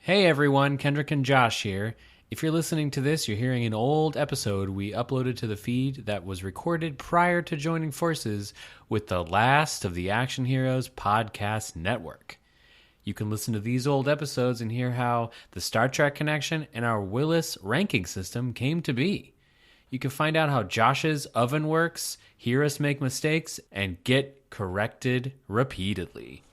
Hey everyone, Kendrick and Josh here. If you're listening to this, you're hearing an old episode we uploaded to the feed that was recorded prior to joining forces with the last of the Action Heroes podcast network. You can listen to these old episodes and hear how the Star Trek connection and our Willis ranking system came to be. You can find out how Josh's oven works, hear us make mistakes, and get corrected repeatedly.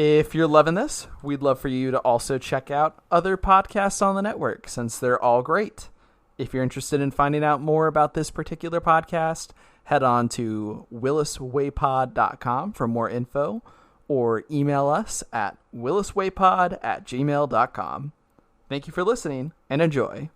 If you're loving this, we'd love for you to also check out other podcasts on the network, since they're all great. If you're interested in finding out more about this particular podcast, head on to williswaypod.com for more info, or email us at williswaypod@gmail.com. Thank you for listening, and enjoy.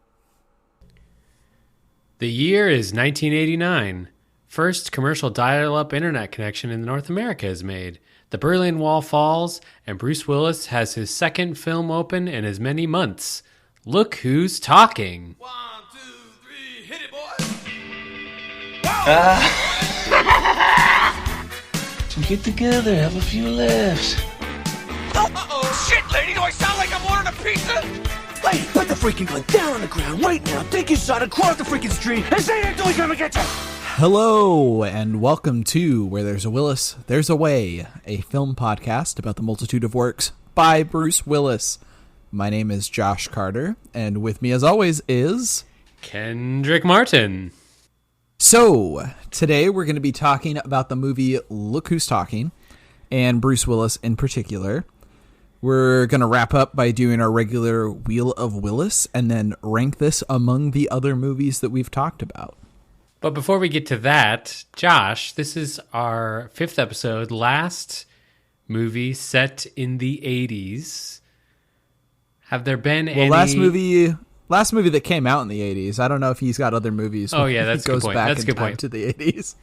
The year is 1989. First commercial dial-up internet connection in North America is made. The Berlin Wall falls, and Bruce Willis has his second film open in as many months. Look who's talking. 1, 2, 3, hit it, boy. So get together, have a few laughs. Uh-oh, shit, lady, do I sound like I'm ordering a pizza? Hey, put the freaking gun down on the ground right now. Take your shot across the freaking street and say that he's gonna get you. Hello, and welcome to Where There's a Willis, There's a Way, a film podcast about the multitude of works by Bruce Willis. My name is Josh Carter, and with me as always is... Kendrick Martin. So, today we're going to be talking about the movie Look Who's Talking, and Bruce Willis in particular. We're going to wrap up by doing our regular Wheel of Willis, and then rank this among the other movies that we've talked about. But before we get to that, Josh, this is our 5th episode, last movie set in the 80s. Have there been any... last movie that came out in the 80s. I don't know if he's got other movies. Oh, yeah, that's a good point. Back That's a good point. To the 80s.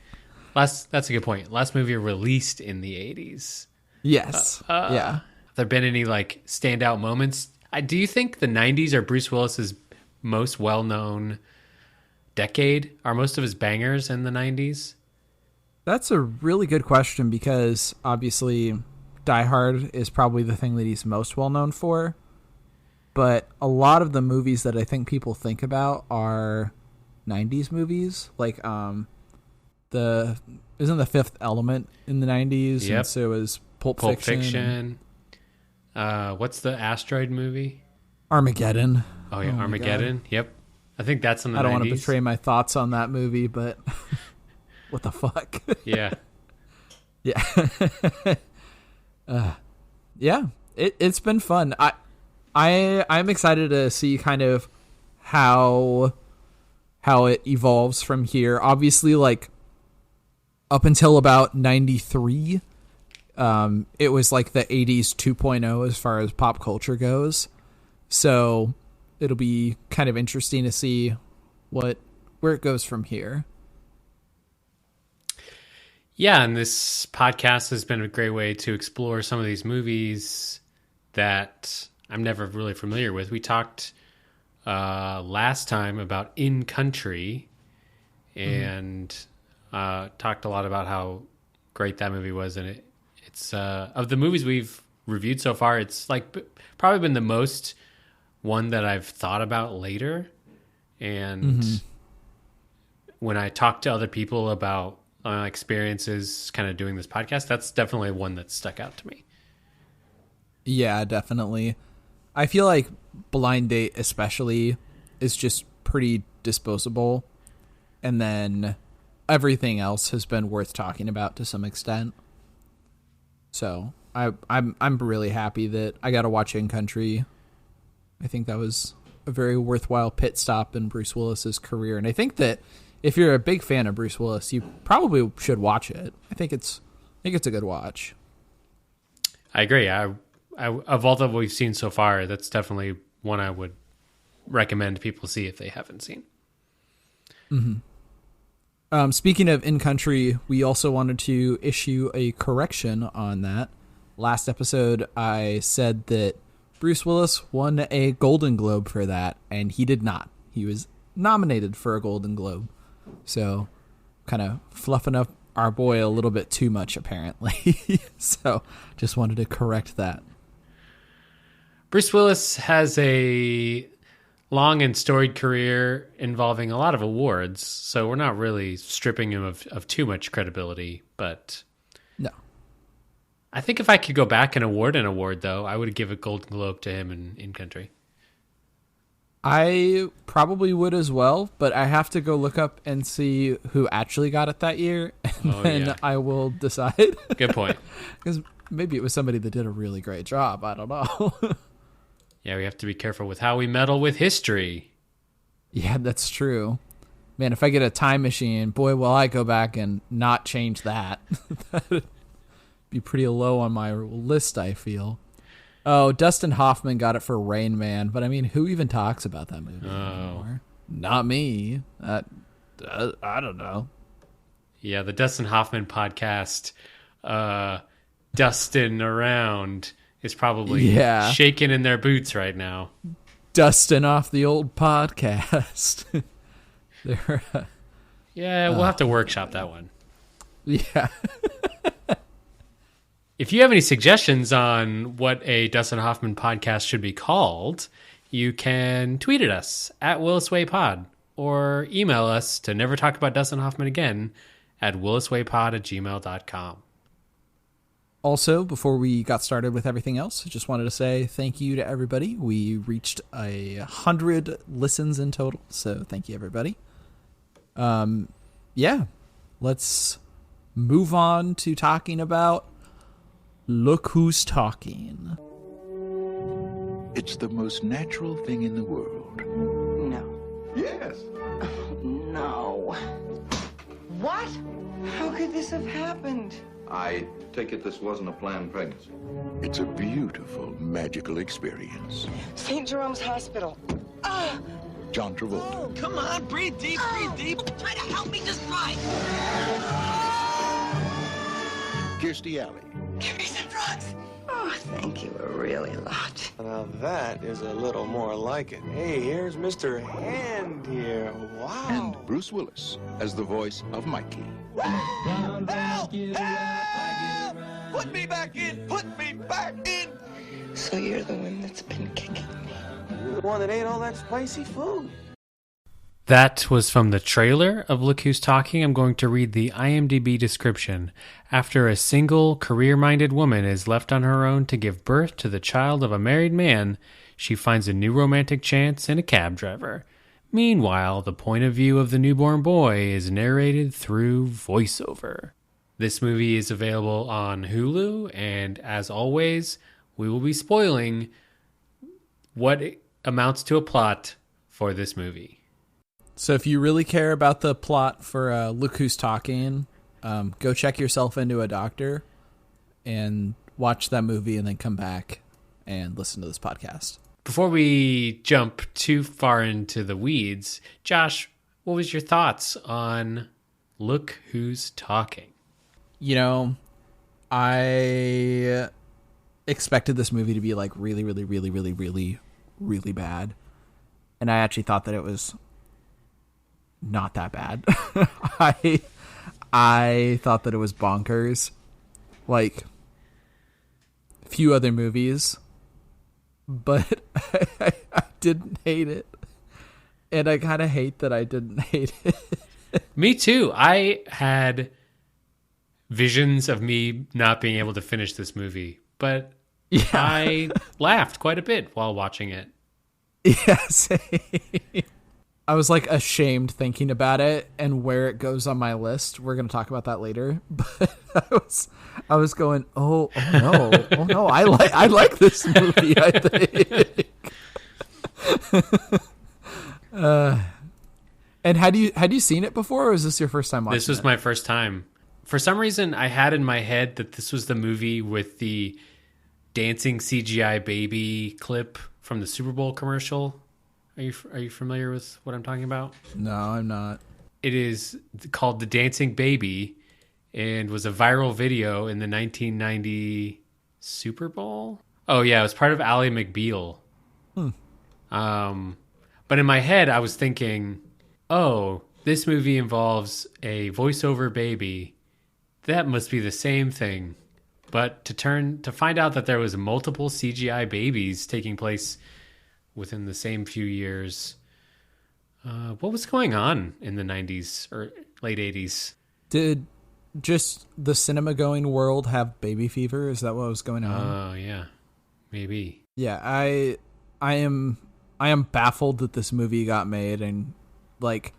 That's a good point. Last movie released in the 80s. Yes. Yeah. Have there been any, like, standout moments? Do you think the 90s are Bruce Willis's most well-known decade? Are most of his bangers in the 90s? That's a really good question, because obviously Die Hard is probably the thing that he's most well known for, but a lot of the movies that I think people think about are 90s movies, like isn't The Fifth Element in the 90s? Yep. And so is Pulp Fiction. What's the asteroid movie? Armageddon. Oh yeah, Armageddon. Yep. I think that's in the 90s. I don't want to betray my thoughts on that movie, but what the fuck? Yeah. Yeah. Yeah. It's been fun. I'm excited to see kind of how it evolves from here. Obviously, like, up until about 93, it was like the 80s 2.0 as far as pop culture goes. So it'll be kind of interesting to see where it goes from here. Yeah, and this podcast has been a great way to explore some of these movies that I'm never really familiar with. We talked last time about In Country, and talked a lot about how great that movie was. And it's of the movies we've reviewed so far, it's like probably been the most one that I've thought about later. And when I talk to other people about experiences kind of doing this podcast, that's definitely one that stuck out to me. Yeah, definitely. I feel like Blind Date especially is just pretty disposable. And then everything else has been worth talking about to some extent. So I'm really happy that I got to watch In Country. I think that was a very worthwhile pit stop in Bruce Willis's career. And I think that if you're a big fan of Bruce Willis, you probably should watch it. I think it's a good watch. I agree. I of all that we've seen so far, that's definitely one I would recommend people see if they haven't seen. Speaking of In Country, we also wanted to issue a correction on that. Last episode, I said that Bruce Willis won a Golden Globe for that, and he did not. He was nominated for a Golden Globe. So, kind of fluffing up our boy a little bit too much, apparently. So, just wanted to correct that. Bruce Willis has a long and storied career involving a lot of awards, so we're not really stripping him of too much credibility, but No. I think if I could go back and award an award, though, I would give a Golden Globe to him in Country. I probably would as well, but I have to go look up and see who actually got it that year, and then I will decide. Good point. Because maybe it was somebody that did a really great job. I don't know. Yeah, we have to be careful with how we meddle with history. Yeah, that's true. Man, if I get a time machine, boy, will I go back and not change that. That'd be pretty low on my list, I feel. Oh, Dustin Hoffman got it for Rain Man, but I mean, who even talks about that movie anymore? Not me. I don't know. Yeah, the Dustin Hoffman podcast, Dustin Around, is probably shaking in their boots right now. Dustin off the old podcast. Yeah, we'll have to workshop that one. Yeah. If you have any suggestions on what a Dustin Hoffman podcast should be called, you can tweet at us at WillisWayPod or email us to never talk about Dustin Hoffman again at williswaypod@gmail.com. Also, before we got started with everything else, I just wanted to say thank you to everybody. We reached 100 listens in total, so thank you, everybody. Yeah, let's move on to talking about Look Who's Talking. It's the most natural thing in the world. No. Yes. No. What? How could this have happened? I take it this wasn't a planned pregnancy. It's a beautiful, magical experience. St. Jerome's Hospital. Ah! John Travolta. Oh, come on, breathe deep, breathe deep. Try to help me, just try. Kirstie Alley. Give me some drugs. Oh, thank you a really lot. Now that is a little more like it. Hey, here's Mr. Hand here. Wow. And Bruce Willis as the voice of Mikey. Help! Help! Put me back in! Put me back in! So you're the one that's been kicking me. The one that ate all that spicy food. That was from the trailer of Look Who's Talking. I'm going to read the IMDb description. After a single, career-minded woman is left on her own to give birth to the child of a married man, she finds a new romantic chance in a cab driver. Meanwhile, the point of view of the newborn boy is narrated through voiceover. This movie is available on Hulu, and as always, we will be spoiling what amounts to a plot for this movie. So if you really care about the plot for Look Who's Talking, go check yourself into a doctor and watch that movie and then come back and listen to this podcast. Before we jump too far into the weeds, Josh, what was your thoughts on Look Who's Talking? You know, I expected this movie to be like really, really, really, really, really, really bad. And I actually thought that it was not that bad. I thought that it was bonkers. Like few other movies. But I didn't hate it. And I kind of hate that I didn't hate it. Me too. I had visions of me not being able to finish this movie, but I laughed quite a bit while watching it. Yeah, same. I was like ashamed thinking about it and where it goes on my list. We're going to talk about that later. But I was going, oh no, I like this movie, I think. And had you seen it before, or was this your first time watching it? This was my first time. For some reason, I had in my head that this was the movie with the dancing CGI baby clip from the Super Bowl commercial. Are you familiar with what I'm talking about? No, I'm not. It is called The Dancing Baby and was a viral video in the 1990 Super Bowl. Oh yeah, it was part of Ally McBeal. But in my head, I was thinking, oh, this movie involves a voiceover baby. That must be the same thing, But to find out that there was multiple CGI babies taking place within the same few years. What was going on in the 90s or late 80s? Did just the cinema-going world have baby fever? Is that what was going on? Oh, yeah. Maybe. Yeah, I am baffled that this movie got made, and like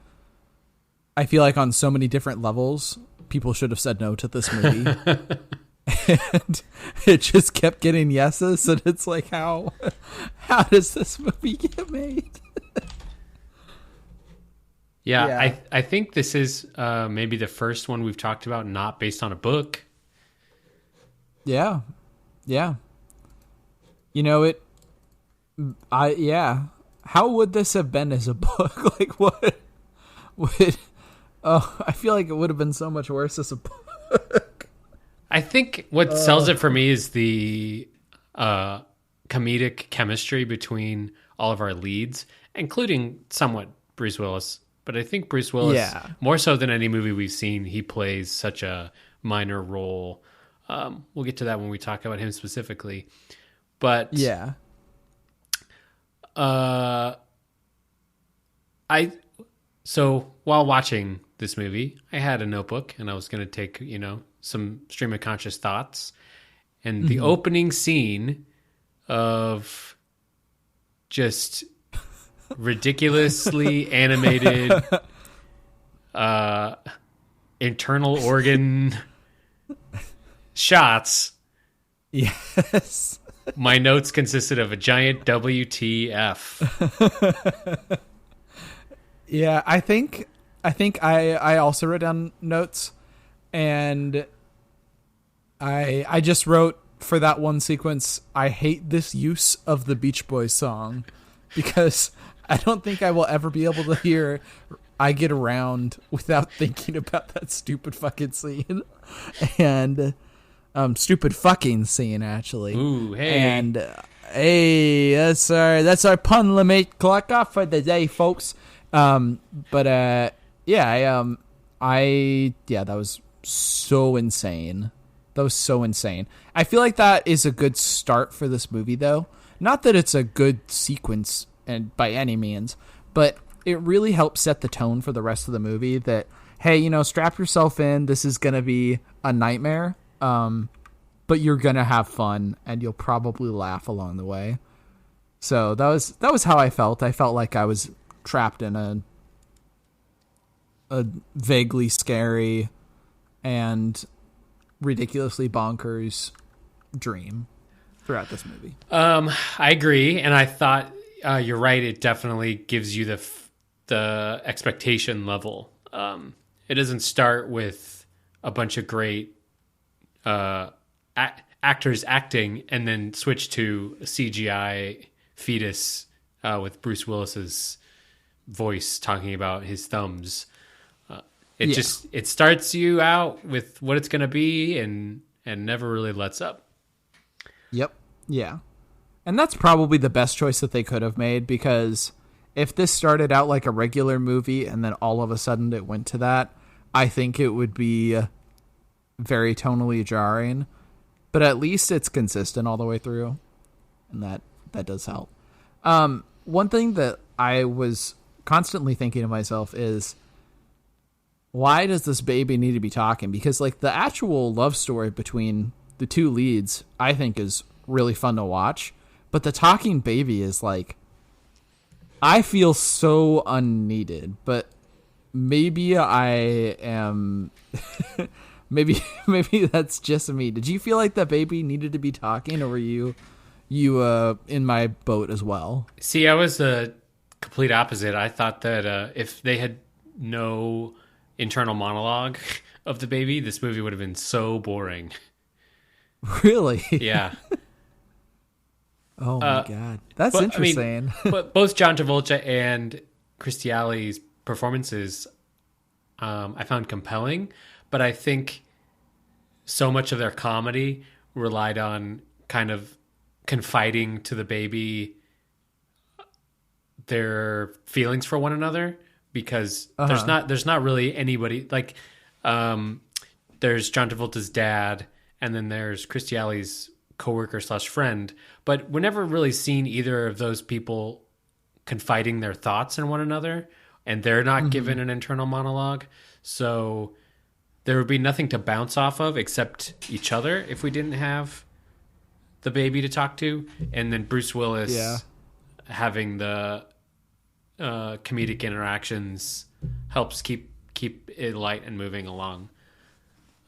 I feel like on so many different levels people should have said no to this movie. And it just kept getting yeses, and it's like how does this movie get made? Yeah. I think this is maybe the first one we've talked about not based on a book. Yeah. You know, how would this have been as a book? Like, what would... Oh, I feel like it would have been so much worse as a book. I think what sells it for me is the comedic chemistry between all of our leads, including somewhat Bruce Willis. But I think Bruce Willis, more so than any movie we've seen, he plays such a minor role. We'll get to that when we talk about him specifically. But yeah. So while watching this movie, I had a notebook and I was going to take, some stream of conscious thoughts. And the opening scene of just ridiculously animated internal organ shots. Yes. My notes consisted of a giant WTF. Yeah, I think I also wrote down notes, and I just wrote for that one sequence, I hate this use of the Beach Boys song, because I don't think I will ever be able to hear I Get Around without thinking about that stupid fucking scene. And stupid fucking scene, actually. Ooh, hey. And hey, that's our pun limit clock off for the day, folks. That was so insane. I feel like that is a good start for this movie, though. Not that it's a good sequence and by any means, but it really helps set the tone for the rest of the movie that, hey, strap yourself in. This is going to be a nightmare. But you're going to have fun and you'll probably laugh along the way. So that was how I felt. I felt like I was trapped in a vaguely scary and ridiculously bonkers dream throughout this movie. I agree, and I thought you're right. It definitely gives you the expectation level. It doesn't start with a bunch of great actors acting and then switch to a CGI fetus with Bruce Willis's voice talking about his thumbs. It starts you out with what it's going to be and never really lets up. Yep. Yeah. And that's probably the best choice that they could have made, because if this started out like a regular movie and then all of a sudden it went to that, I think it would be very tonally jarring. But at least it's consistent all the way through, and that does help. One thing that I was constantly thinking to myself is, why does this baby need to be talking? Because like the actual love story between the two leads, I think is really fun to watch. But the talking baby is like, I feel so unneeded, but maybe I am, maybe that's just me. Did you feel like that baby needed to be talking, or were you in my boat as well? See, I was the complete opposite. I thought that if they had no internal monologue of the baby, this movie would have been so boring. Really? Yeah. Oh my God. That's interesting. But both John Travolta and Kirstie Alley's performances I found compelling, but I think so much of their comedy relied on kind of confiding to the baby their feelings for one another, because there's not really anybody like there's John Travolta's dad and then there's Christy Alley's coworker / friend. But we're never really seen either of those people confiding their thoughts in one another, and they're not given an internal monologue. So there would be nothing to bounce off of except each other if we didn't have the baby to talk to. And then Bruce Willis having the comedic interactions helps keep it light and moving along.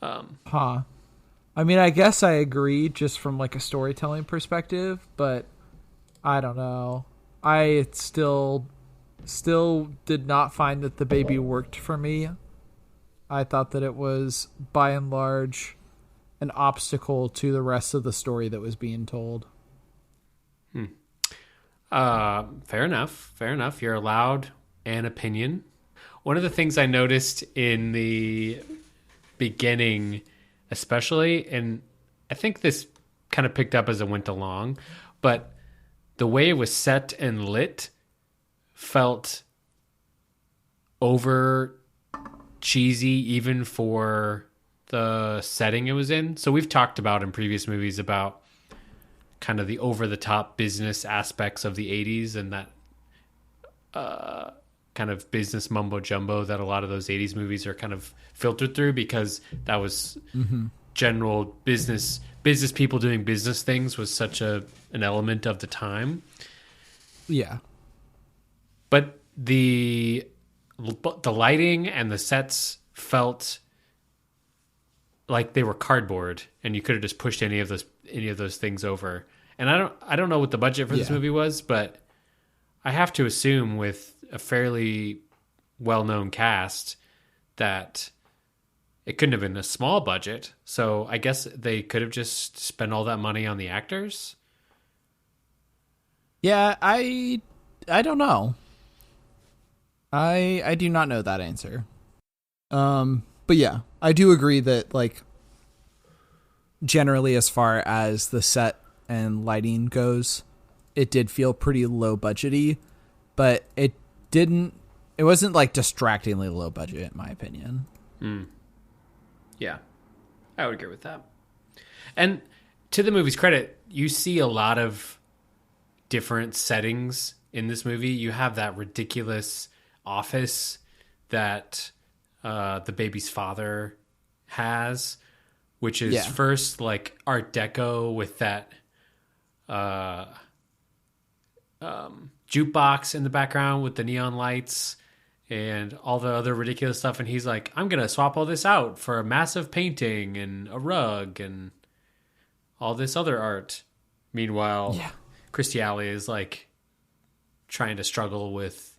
I mean, I guess I agree just from like a storytelling perspective, but I don't know. I still did not find that the baby worked for me. I thought that it was, by and large, an obstacle to the rest of the story that was being told. Fair enough. You're allowed an opinion. One of the things I noticed in the beginning, especially, and I think this kind of picked up as it went along, but the way it was set and lit felt over cheesy even for the setting it was in. So we've talked about in previous movies about kind of the over-the-top business aspects of the 80s and that kind of business mumbo-jumbo that a lot of those 80s movies are kind of filtered through, because that was general business people doing business things was such an element of the time. Yeah. But the lighting and the sets felt like they were cardboard, and you could have just pushed any of those things over. And I don't know what the budget for this movie was, but I have to assume with a fairly well-known cast that it couldn't have been a small budget. So I guess they could have just spent all that money on the actors. Yeah, I don't know. I do not know that answer. But yeah, I do agree that, like, generally as far as the set and lighting goes, it did feel pretty low budgety, but it wasn't like distractingly low budget in my opinion. Yeah, I would agree with that. And to the movie's credit, you see a lot of different settings in this movie. You have that ridiculous office that the baby's father has, which is first like Art Deco with that jukebox in the background with the neon lights and all the other ridiculous stuff. And he's like, I'm going to swap all this out for a massive painting and a rug and all this other art. Meanwhile, Christy Alley is like trying to struggle with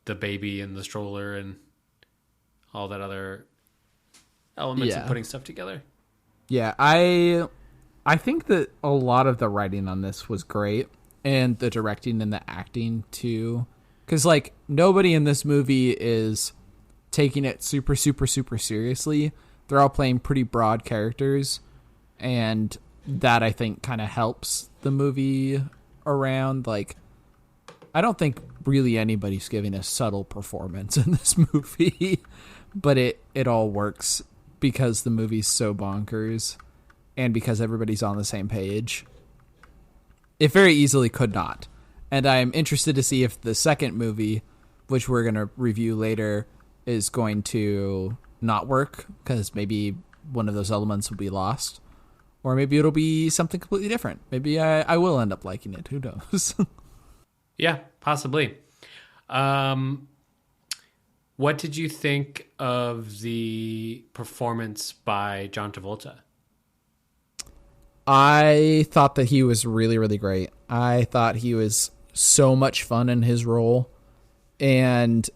the baby and the stroller and all that other elements of putting stuff together. Yeah, I think that a lot of the writing on this was great, and the directing and the acting too. Because, like, nobody in this movie is taking it super, super, super seriously. They're all playing pretty broad characters, and that, I think, kind of helps the movie around. Like, I don't think really anybody's giving a subtle performance in this movie, but it all works because the movie's so bonkers and because everybody's on the same page. It very easily could not. And I'm interested to see if the second movie, which we're going to review later, is going to not work, because maybe one of those elements will be lost. Or maybe it'll be something completely different. Maybe I will end up liking it. Who knows? Yeah, possibly. What did you think of the performance by John Travolta? I thought that he was really, really great. I thought he was so much fun in his role. And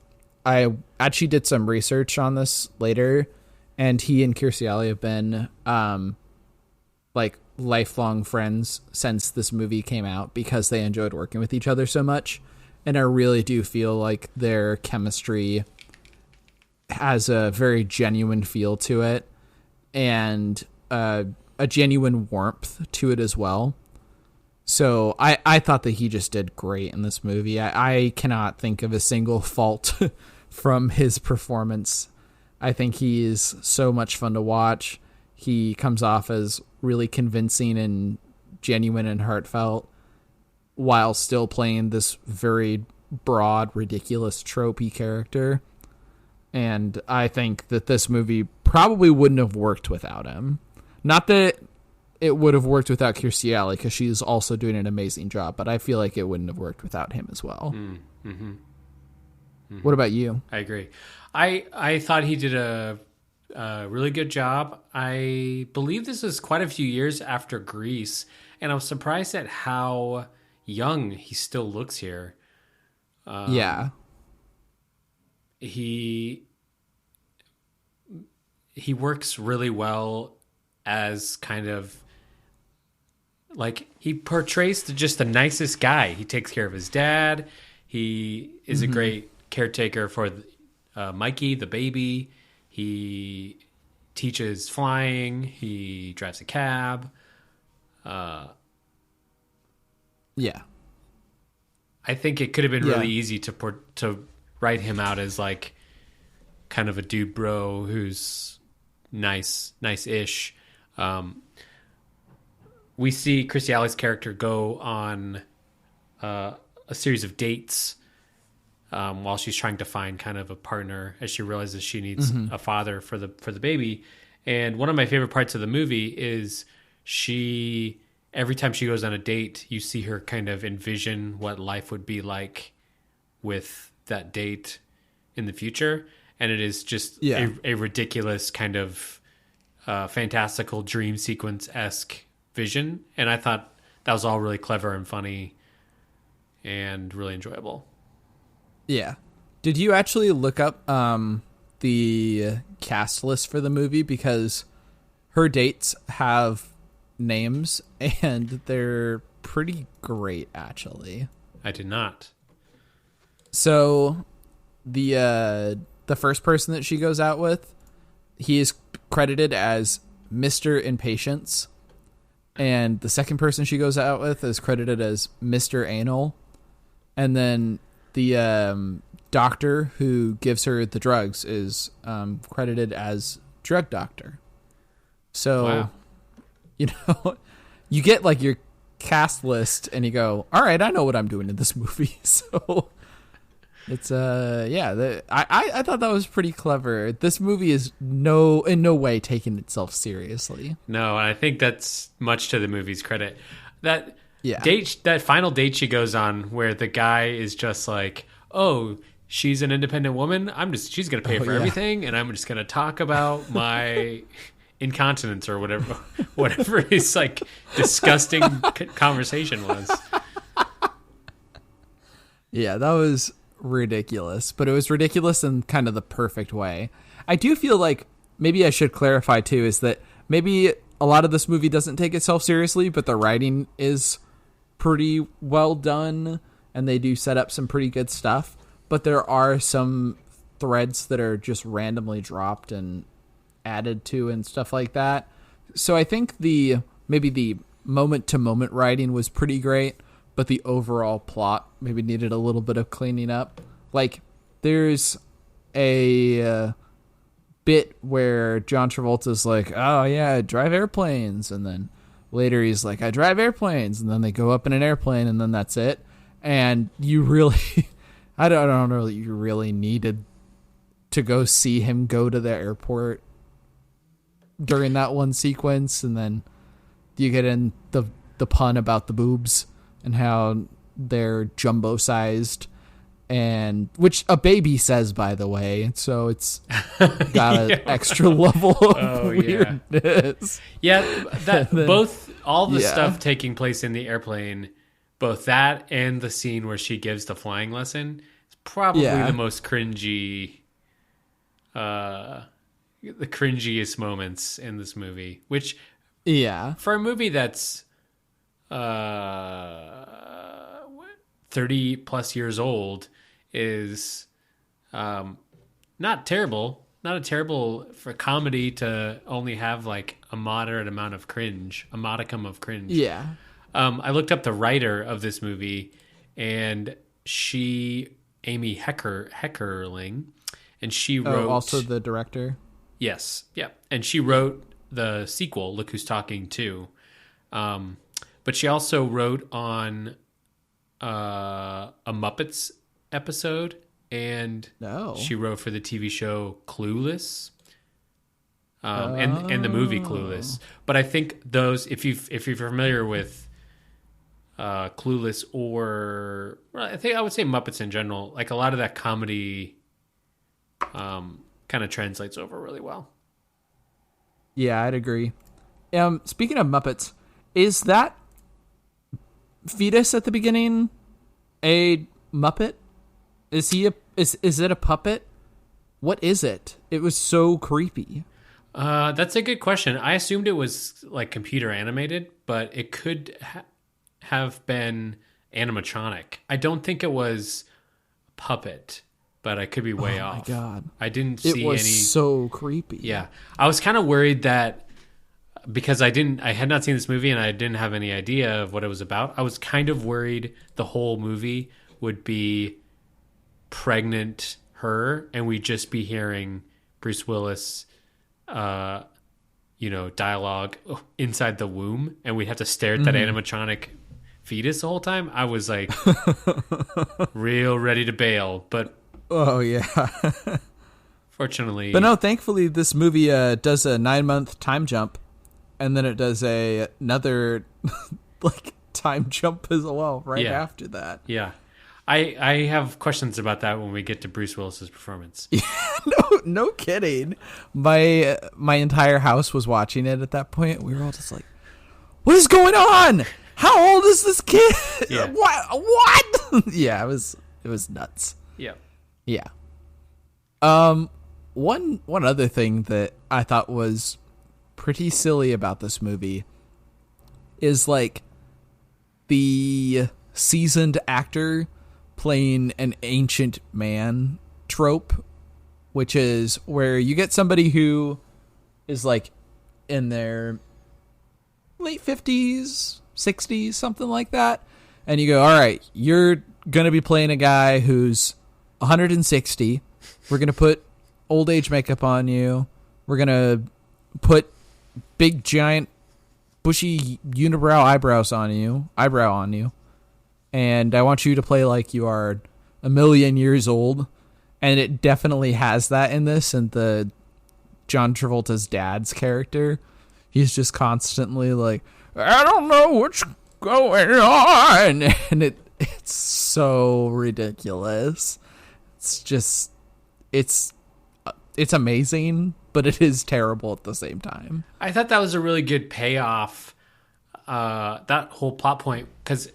I actually did some research on this later, and he and Kirstie Alley have been like lifelong friends since this movie came out because they enjoyed working with each other so much. And I really do feel like their chemistry has a very genuine feel to it, and a genuine warmth to it as well. So I thought that he just did great in this movie. I cannot think of a single fault from his performance. I think he is so much fun to watch. he comes off as really convincing and genuine and heartfelt while still playing this very broad, ridiculous, tropey character. And I think that this movie probably wouldn't have worked without him. Not that it would have worked without Kirstie Alley, because she's also doing an amazing job, but I feel like it wouldn't have worked without him as well. What about you? I agree. I thought he did a really good job. I believe this is quite a few years after Grease, and I was surprised at how young he still looks here. Yeah. He works really well as kind of like he portrays just the nicest guy. He takes care of his dad. He is a great caretaker for Mikey, the baby. He teaches flying. He drives a cab. Yeah. I think it could have been really easy to write him out as like kind of a dude bro who's nice-ish. We see Kirstie Alley's character go on a series of dates while she's trying to find kind of a partner as she realizes she needs a father for the baby. And one of my favorite parts of the movie is every time she goes on a date, you see her kind of envision what life would be like with that date in the future. And it is just a ridiculous kind of fantastical dream sequence-esque vision. And I thought that was all really clever and funny and really enjoyable. Yeah. Did you actually look up the cast list for the movie? Because her dates have names and they're pretty great, actually. I did not. So the first person that she goes out with, he is credited as Mr. Impatience. And the second person she goes out with is credited as Mr. Anal. And then the doctor who gives her the drugs is credited as Drug Doctor. So, wow. You know, you get like your cast list and you go, all right, I know what I'm doing in this movie. So it's I thought that was pretty clever. This movie is in no way taking itself seriously. No, and I think that's much to the movie's credit. That Yeah. that final date she goes on where the guy is just like, oh, she's an independent woman. She's going to pay for everything. And I'm just going to talk about my incontinence or whatever his like disgusting conversation was. Yeah, that was ridiculous, but it was ridiculous in kind of the perfect way. I do feel like maybe I should clarify too, is that maybe a lot of this movie doesn't take itself seriously, but the writing is pretty well done and they do set up some pretty good stuff, but there are some threads that are just randomly dropped and added to and stuff like that. So I think maybe the moment to moment writing was pretty great, but the overall plot maybe needed a little bit of cleaning up. Like there's a bit where John Travolta's like, oh yeah, I drive airplanes, and then later he's like, I drive airplanes, and then they go up in an airplane, and then that's it. And you really I don't know that you really needed to go see him go to the airport during that one sequence. And then you get in the pun about the boobs and how they're jumbo sized, and which a baby says, by the way, so it's got an extra level of weirdness. Both all the stuff taking place in the airplane, both that and the scene where she gives the flying lesson, is probably the most cringy, the cringiest moments in this movie. Which, for a movie that's 30 plus years old, is not terrible. Not a terrible for comedy to only have like a moderate amount of cringe, a modicum of cringe. Yeah. I looked up the writer of this movie, and Amy Heckerling, and she wrote... also the director? Yes. Yeah. And she wrote the sequel, Look Who's Talking Too. But she also wrote on a Muppets episode, and she wrote for the TV show Clueless, and the movie Clueless. But I think those, if you're familiar with Clueless, or I think I would say Muppets in general, like a lot of that comedy kind of translates over really well. Yeah, I'd agree. Speaking of Muppets, is that fetus at the beginning a Muppet? Is it a puppet? What is it? It was so creepy. That's a good question. I assumed it was like computer animated, but it could have been animatronic. I don't think it was puppet, but I could be way off. Oh my god! I didn't see any. It was so creepy. Yeah, I was kind of worried that because I had not seen this movie and I didn't have any idea of what it was about. I was kind of worried the whole movie would be pregnant her, and we'd just be hearing Bruce Willis, dialogue inside the womb, and we'd have to stare at that animatronic fetus the whole time. I was like, real ready to bail, but oh yeah. Fortunately, but no. Thankfully, this movie does a 9-month time jump, and then it does another like time jump as well after that. Yeah. I have questions about that when we get to Bruce Willis's performance. Yeah, no kidding. My entire house was watching it at that point. We were all just like, "What is going on? How old is this kid? Yeah. What?" Yeah, it was nuts. Yeah. Yeah. One other thing that I thought was pretty silly about this movie is like the seasoned actor playing an ancient man trope, which is where you get somebody who is like in their late 50s, 60s, something like that. And you go, all right, you're going to be playing a guy who's 160. We're going to put old age makeup on you. We're going to put big, giant, bushy unibrow eyebrow on you. And I want you to play like you are 1,000,000 years old. And it definitely has that in this. And the John Travolta's dad's character, he's just constantly like, I don't know what's going on. And it's so ridiculous. It's just, it's amazing, but it is terrible at the same time. I thought that was a really good payoff, that whole plot point, because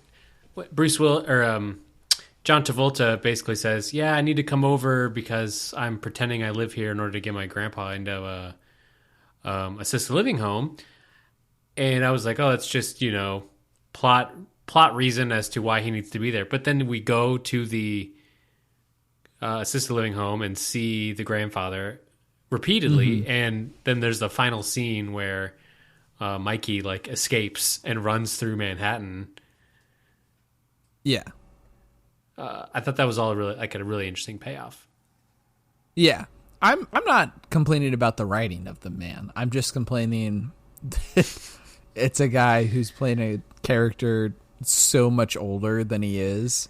John Travolta basically says, yeah, I need to come over because I'm pretending I live here in order to get my grandpa into a assisted living home. And I was like, oh, it's just, plot reason as to why he needs to be there. But then we go to the assisted living home and see the grandfather repeatedly. And then there's the final scene where Mikey like escapes and runs through Manhattan. Yeah. I thought that was all really like a really interesting payoff. Yeah. I'm not complaining about the writing of the man. I'm just complaining that it's a guy who's playing a character so much older than he is.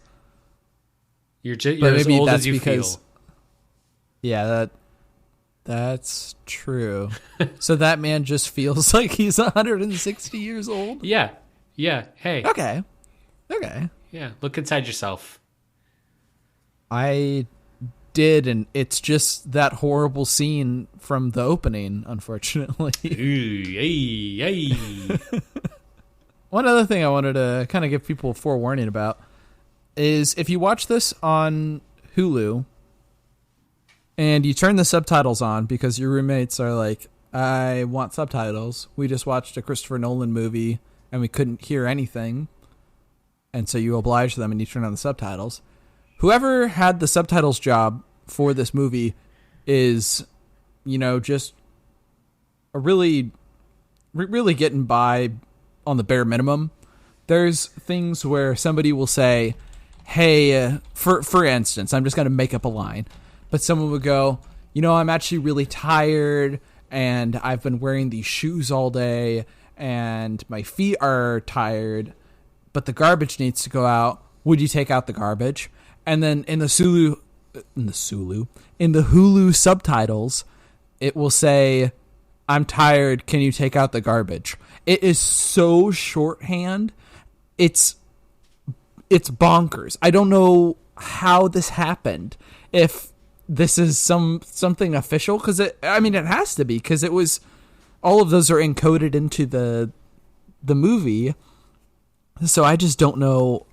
You're as old as you feel. Yeah, that's true. So that man just feels like he's 160 years old? Yeah. Yeah. Hey. Okay. Yeah, look inside yourself. I did, and it's just that horrible scene from the opening, unfortunately. Ooh, hey. One other thing I wanted to kind of give people forewarning about is if you watch this on Hulu and you turn the subtitles on because your roommates are like, I want subtitles. We just watched a Christopher Nolan movie and we couldn't hear anything. And so you oblige them and you turn on the subtitles. Whoever had the subtitles job for this movie is, just a really getting by on the bare minimum. There's things where somebody will say, hey, for instance, I'm just going to make up a line, but someone would go, I'm actually really tired and I've been wearing these shoes all day and my feet are tired, but the garbage needs to go out. Would you take out the garbage? And then in the Hulu subtitles, it will say, I'm tired, can you take out the garbage? It is so shorthand. It's bonkers. I don't know how this happened. If this is something official, because it has to be, because it was, all of those are encoded into the movie. So I just don't know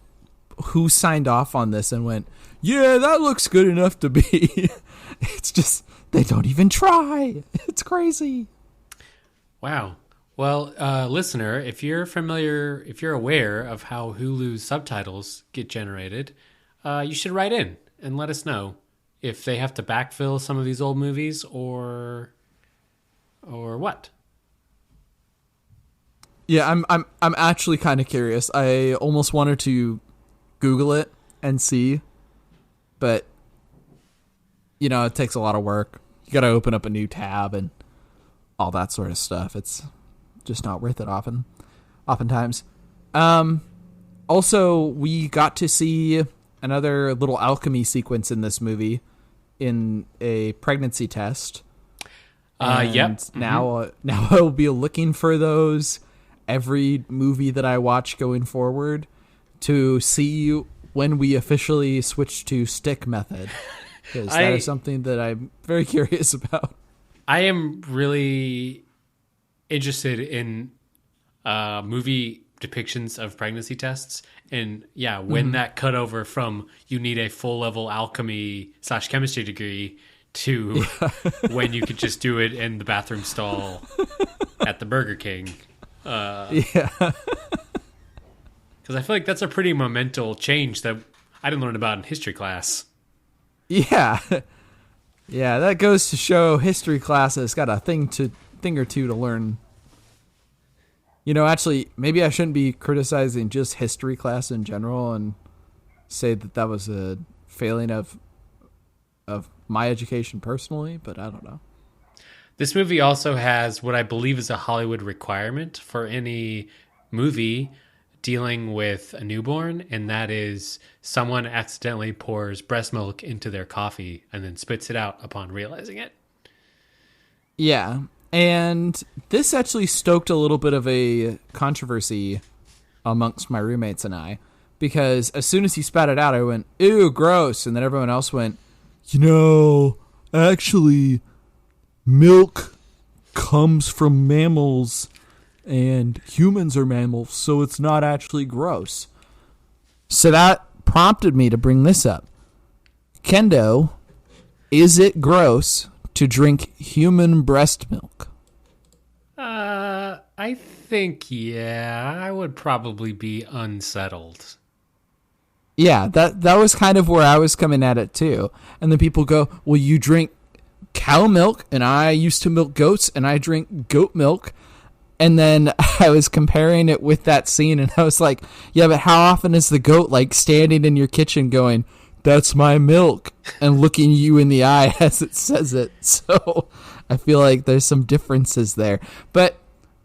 who signed off on this and went, yeah, that looks good enough to be. It's just, they don't even try. It's crazy. Wow. Well, listener, if you're aware of how Hulu's subtitles get generated, you should write in and let us know if they have to backfill some of these old movies or what. Yeah, I'm actually kind of curious. I almost wanted to Google it and see, but it takes a lot of work. You got to open up a new tab and all that sort of stuff. It's just not worth it oftentimes. Also, we got to see another little alchemy sequence in this movie in a pregnancy test. Yep. Now I'll be looking for those every movie that I watch going forward to see when we officially switch to stick method, because that is something that I'm very curious about. I am really interested in movie depictions of pregnancy tests, and when that cut over from you need a full level alchemy / chemistry degree to when you could just do it in the bathroom stall at the Burger King. Because I feel like that's a pretty monumental change that I didn't learn about in history class. Yeah, that goes to show history class has got a thing or two to learn. Actually, maybe I shouldn't be criticizing just history class in general and say that was a failing of my education personally, but I don't know. This movie also has what I believe is a Hollywood requirement for any movie dealing with a newborn, and that is someone accidentally pours breast milk into their coffee and then spits it out upon realizing it. Yeah, and this actually stoked a little bit of a controversy amongst my roommates and I, because as soon as he spat it out, I went, ew, gross, and then everyone else went, actually, milk comes from mammals and humans are mammals, so it's not actually gross. So that prompted me to bring this up. Kendo, is it gross to drink human breast milk? I think, I would probably be unsettled. Yeah, that was kind of where I was coming at it too. And then people go, well, you drink cow milk, and I used to milk goats, and I drink goat milk. And then I was comparing it with that scene, and I was like, yeah, but how often is the goat standing in your kitchen going, that's my milk, and looking you in the eye as it says it? So I feel like there's some differences there. But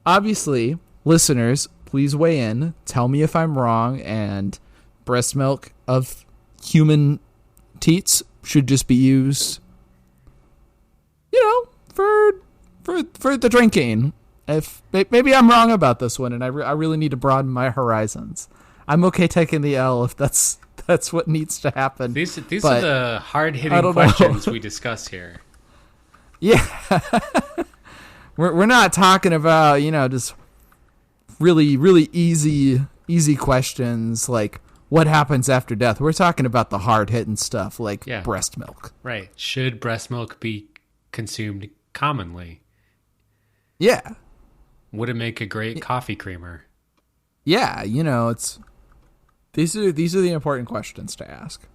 obviously, listeners, please weigh in. Tell me if I'm wrong, and breast milk of human teats should just be used, for the drinking. If maybe I'm wrong about this one, and I really need to broaden my horizons. I'm okay taking the L if that's what needs to happen. These are the hard-hitting questions we discuss here. Yeah. We're not talking about, just really, really easy questions like what happens after death. We're talking about the hard-hitting stuff like breast milk. Right. Should breast milk be consumed commonly? Yeah. Would it make a great coffee creamer? Yeah, it's these are the important questions to ask.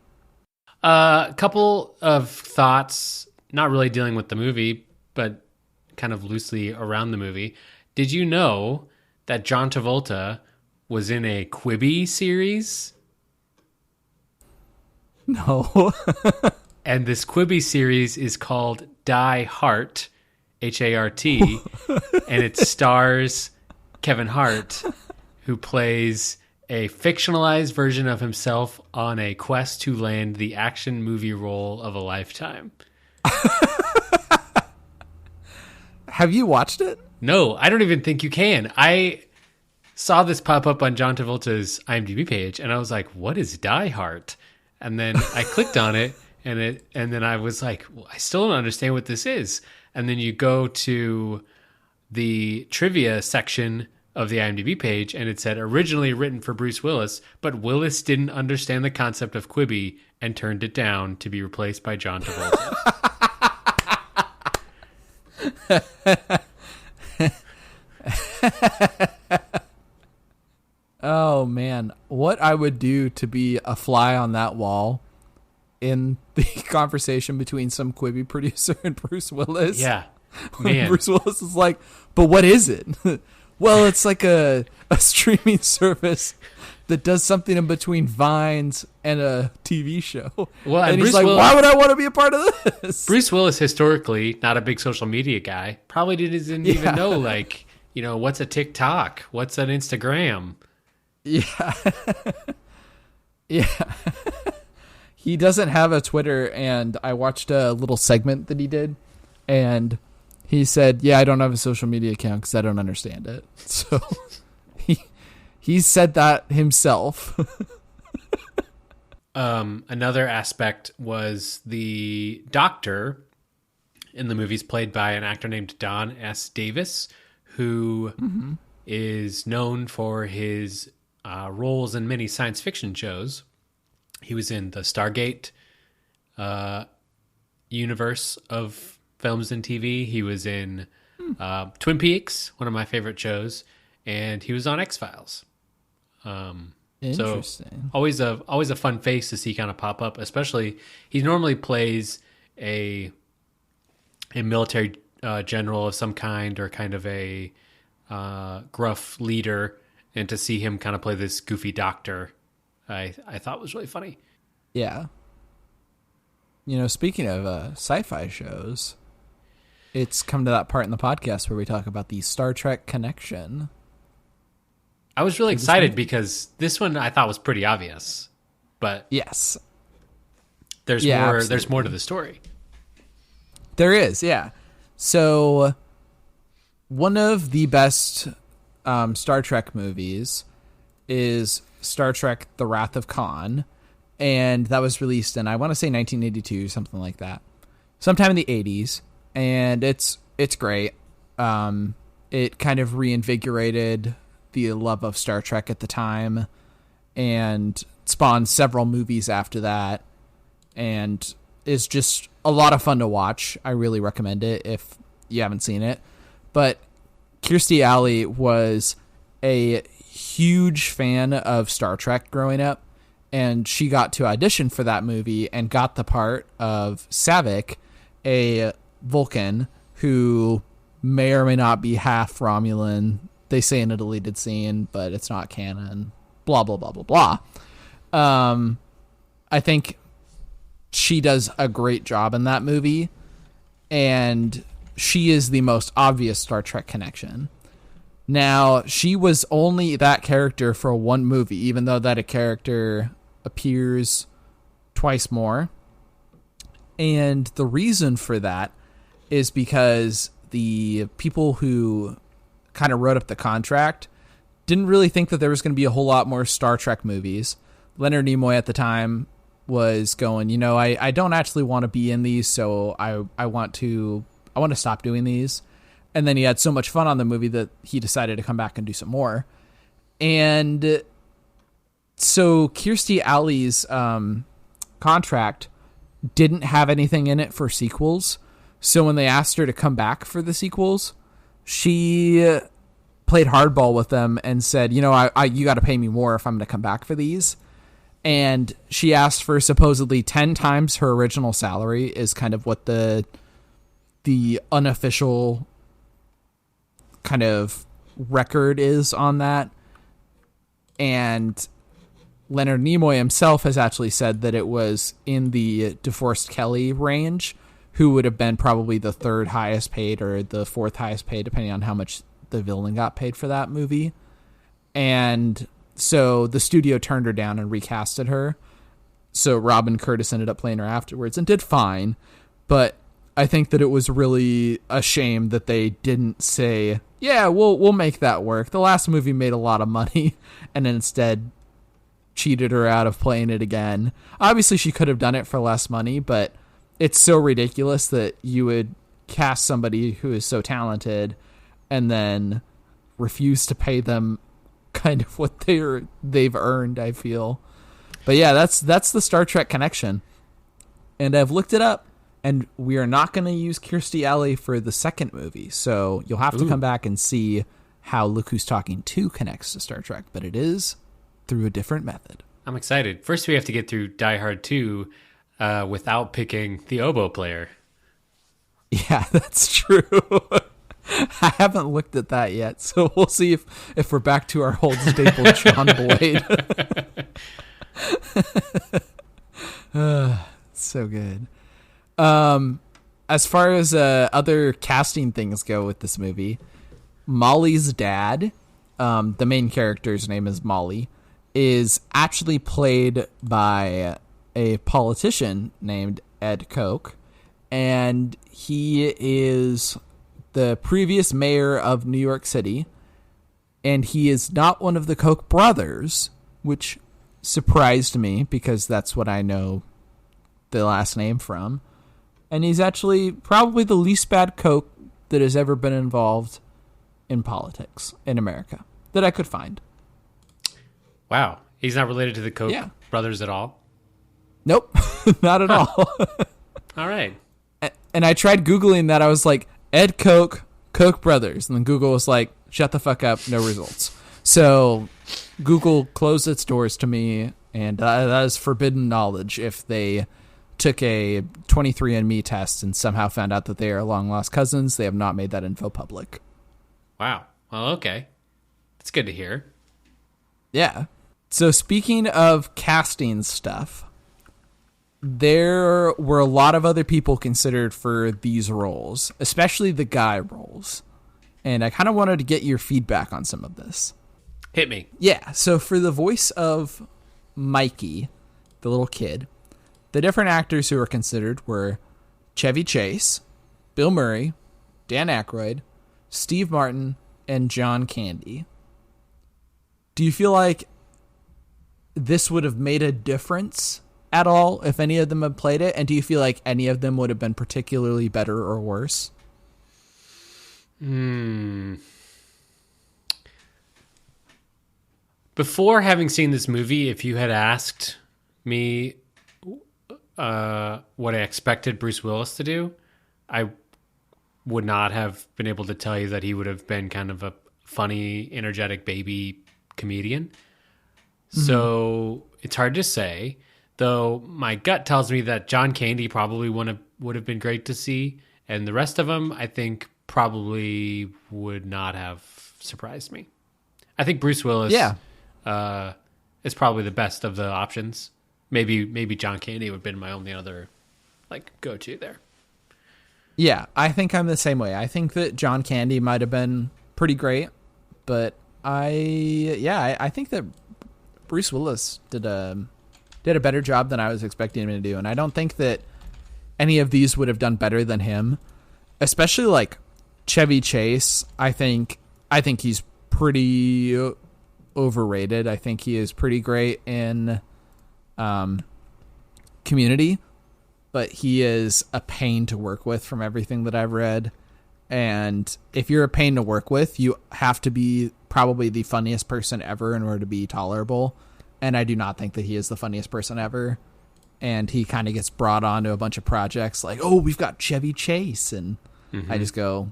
A couple of thoughts, not really dealing with the movie, but kind of loosely around the movie. Did you know that John Travolta was in a Quibi series? No. And this Quibi series is called Die Hard, Hart, and it stars Kevin Hart, who plays a fictionalized version of himself on a quest to land the action movie role of a lifetime. Have you watched it? No, I don't even think you can. I saw this pop up on John Travolta's IMDb page, and I was like, "What is Die Hard?" And then I clicked on it, and then I was like, well, "I still don't understand what this is." And then you go to the trivia section of the IMDb page, and it said originally written for Bruce Willis, but Willis didn't understand the concept of Quibi and turned it down to be replaced by John Travolta. Oh man, what I would do to be a fly on that wall in the conversation between some Quibi producer and Bruce Willis. Yeah, man. Bruce Willis is like, but what is it? Well, it's like a streaming service that does something in between Vines and a TV show. Well, and he's Bruce like, Willis, why would I want to be a part of this? Bruce Willis, historically, not a big social media guy, probably didn't even know, like, what's a TikTok? What's an Instagram? Yeah. Yeah. He doesn't have a Twitter, and I watched a little segment that he did, and he said, yeah, I don't have a social media account because I don't understand it. So he said that himself. Another aspect was the doctor in the movies played by an actor named Don S. Davis, who is known for his roles in many science fiction shows. He was in the Stargate universe of films and TV. He was in Twin Peaks, one of my favorite shows, and he was on X-Files. Interesting. So always a fun face to see kind of pop up. Especially, he normally plays a military general of some kind, or kind of a gruff leader, and to see him kind of play this goofy doctor, I thought was really funny. Yeah. Speaking of sci-fi shows, it's come to that part in the podcast where we talk about the Star Trek connection. I was really excited because this one I thought was pretty obvious, but yes, there's more. Absolutely. There's more to the story. There is, yeah. So one of the best Star Trek movies is Star Trek: The Wrath of Khan, and that was released in, I want to say, 1982, something like that, sometime in the 80s, and it's great. It kind of reinvigorated the love of Star Trek at the time, and spawned several movies after that, and is just a lot of fun to watch. I really recommend it if you haven't seen it. But Kirstie Alley was a huge fan of Star Trek growing up, and she got to audition for that movie and got the part of Saavik, a Vulcan who may or may not be half Romulan. They say in a deleted scene, but it's not canon. Blah, blah, blah, blah, blah. I think she does a great job in that movie, and she is the most obvious Star Trek connection. Now, she was only that character for one movie, even though that a character appears twice more. And the reason for that is because the people who kind of wrote up the contract didn't really think that there was going to be a whole lot more Star Trek movies. Leonard Nimoy at the time was going, I don't actually want to be in these, so I want to stop doing these. And then he had so much fun on the movie that he decided to come back and do some more. And so Kirstie Alley's contract didn't have anything in it for sequels. So when they asked her to come back for the sequels, she played hardball with them and said, you got to pay me more if I'm going to come back for these. And she asked for supposedly 10 times her original salary, is kind of what the unofficial kind of record is on that. And Leonard Nimoy himself has actually said that it was in the DeForest Kelley range, who would have been probably the third highest paid or the fourth highest paid, depending on how much the villain got paid for that movie. And so the studio turned her down and recasted her. So Robin Curtis ended up playing her afterwards and did fine. But I think that it was really a shame that they didn't say, yeah, we'll make that work. The last movie made a lot of money and instead cheated her out of playing it again. Obviously, she could have done it for less money, but it's so ridiculous that you would cast somebody who is so talented and then refuse to pay them kind of what they've earned, I feel. But yeah, that's the Star Trek connection. And I've looked it up, and we are not going to use Kirstie Alley for the second movie. So you'll have to come back and see how Look Who's Talking 2 connects to Star Trek, but it is through a different method. I'm excited. First, we have to get through Die Hard 2 without picking the oboe player. Yeah, that's true. I haven't looked at that yet, so we'll see if we're back to our old staple, John Boyd. So good. As far as other casting things go with this movie, Molly's dad, the main character's name is Molly, is actually played by a politician named Ed Koch, and he is the previous mayor of New York City, and he is not one of the Koch brothers, which surprised me because that's what I know the last name from. And he's actually probably the least bad Koch that has ever been involved in politics in America that I could find. Wow. He's not related to the Koch brothers at all? Nope, not at all. All right. And I tried Googling that. I was like, Ed Koch, Koch brothers. And then Google was like, shut the fuck up, no results. So Google closed its doors to me, and that is forbidden knowledge. If they took a 23andMe test and somehow found out that they are long-lost cousins, they have not made that info public. Wow. Well, okay. That's good to hear. Yeah. So speaking of casting stuff, there were a lot of other people considered for these roles, especially the guy roles. And I kind of wanted to get your feedback on some of this. Hit me. Yeah, so for the voice of Mikey, the little kid, the different actors who were considered were Chevy Chase, Bill Murray, Dan Aykroyd, Steve Martin, and John Candy. Do you feel like this would have made a difference at all if any of them had played it? And do you feel like any of them would have been particularly better or worse? Before having seen this movie, if you had asked me what I expected Bruce Willis to do, I would not have been able to tell you that he would have been kind of a funny, energetic baby comedian. Mm-hmm. So it's hard to say, though my gut tells me that John Candy probably would have been great to see, and the rest of them, I think, probably would not have surprised me. I think Bruce Willis is probably the best of the options. Maybe John Candy would have been my only other go-to there. Yeah, I think I'm the same way. I think that John Candy might have been pretty great, but I think that Bruce Willis did a better job than I was expecting him to do, and I don't think that any of these would have done better than him. Especially like Chevy Chase, I think he's pretty overrated. I think he is pretty great in Community, but he is a pain to work with from everything that I've read. And if you're a pain to work with, you have to be probably the funniest person ever in order to be tolerable. And I do not think that he is the funniest person ever. And he kind of gets brought on to a bunch of projects like, oh, we've got Chevy Chase. And I just go,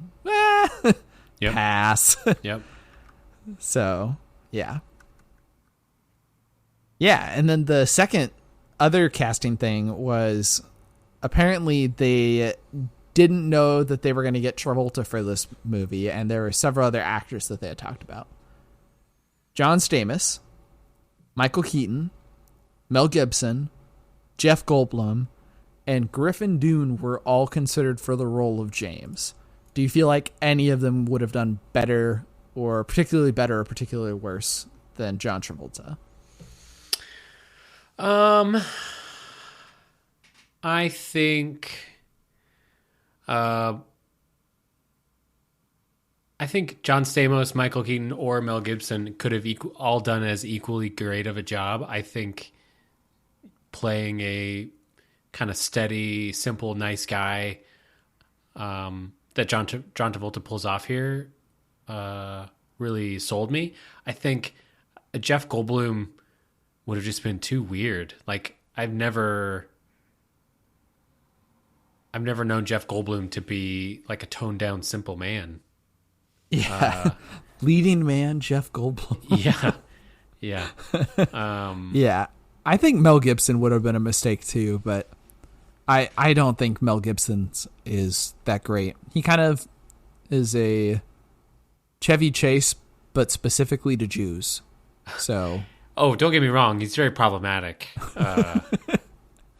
pass. Yep. So, yeah. Yeah, and then the second other casting thing was apparently they didn't know that they were going to get Travolta for this movie, and there were several other actors that they had talked about. John Stamos, Michael Keaton, Mel Gibson, Jeff Goldblum, and Griffin Dunne were all considered for the role of James. Do you feel like any of them would have done better or particularly worse than John Travolta? I think John Stamos, Michael Keaton, or Mel Gibson could have all done as equally great of a job. I think playing a kind of steady, simple, nice guy that John Travolta pulls off here really sold me. I think Jeff Goldblum would have just been too weird. Like I've never known Jeff Goldblum to be like a toned down, simple man. Yeah. Leading man, Jeff Goldblum. Yeah. Yeah. I think Mel Gibson would have been a mistake too, but I don't think Mel Gibson's is that great. He kind of is a Chevy Chase, but specifically to Jews. So. Oh, don't get me wrong. He's very problematic.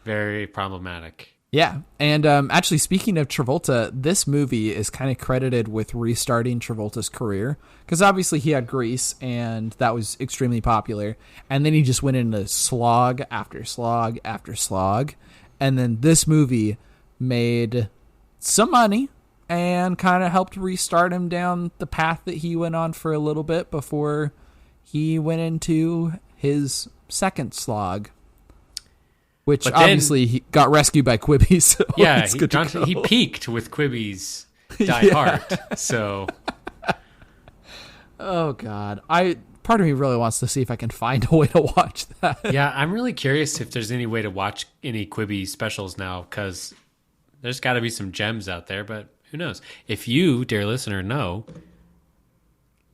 Very problematic. Yeah. And actually, speaking of Travolta, this movie is kind of credited with restarting Travolta's career. Because obviously he had Grease, and that was extremely popular. And then he just went into slog after slog after slog. And then this movie made some money and kind of helped restart him down the path that he went on for a little bit before he went into his second slog. Which obviously he got rescued by Quibi, so yeah, it's good to go. He peaked with Quibi's Die Hard. So, oh god, part of me really wants to see if I can find a way to watch that. Yeah, I'm really curious if there's any way to watch any Quibi specials now, because there's got to be some gems out there. But who knows? If you, dear listener, know,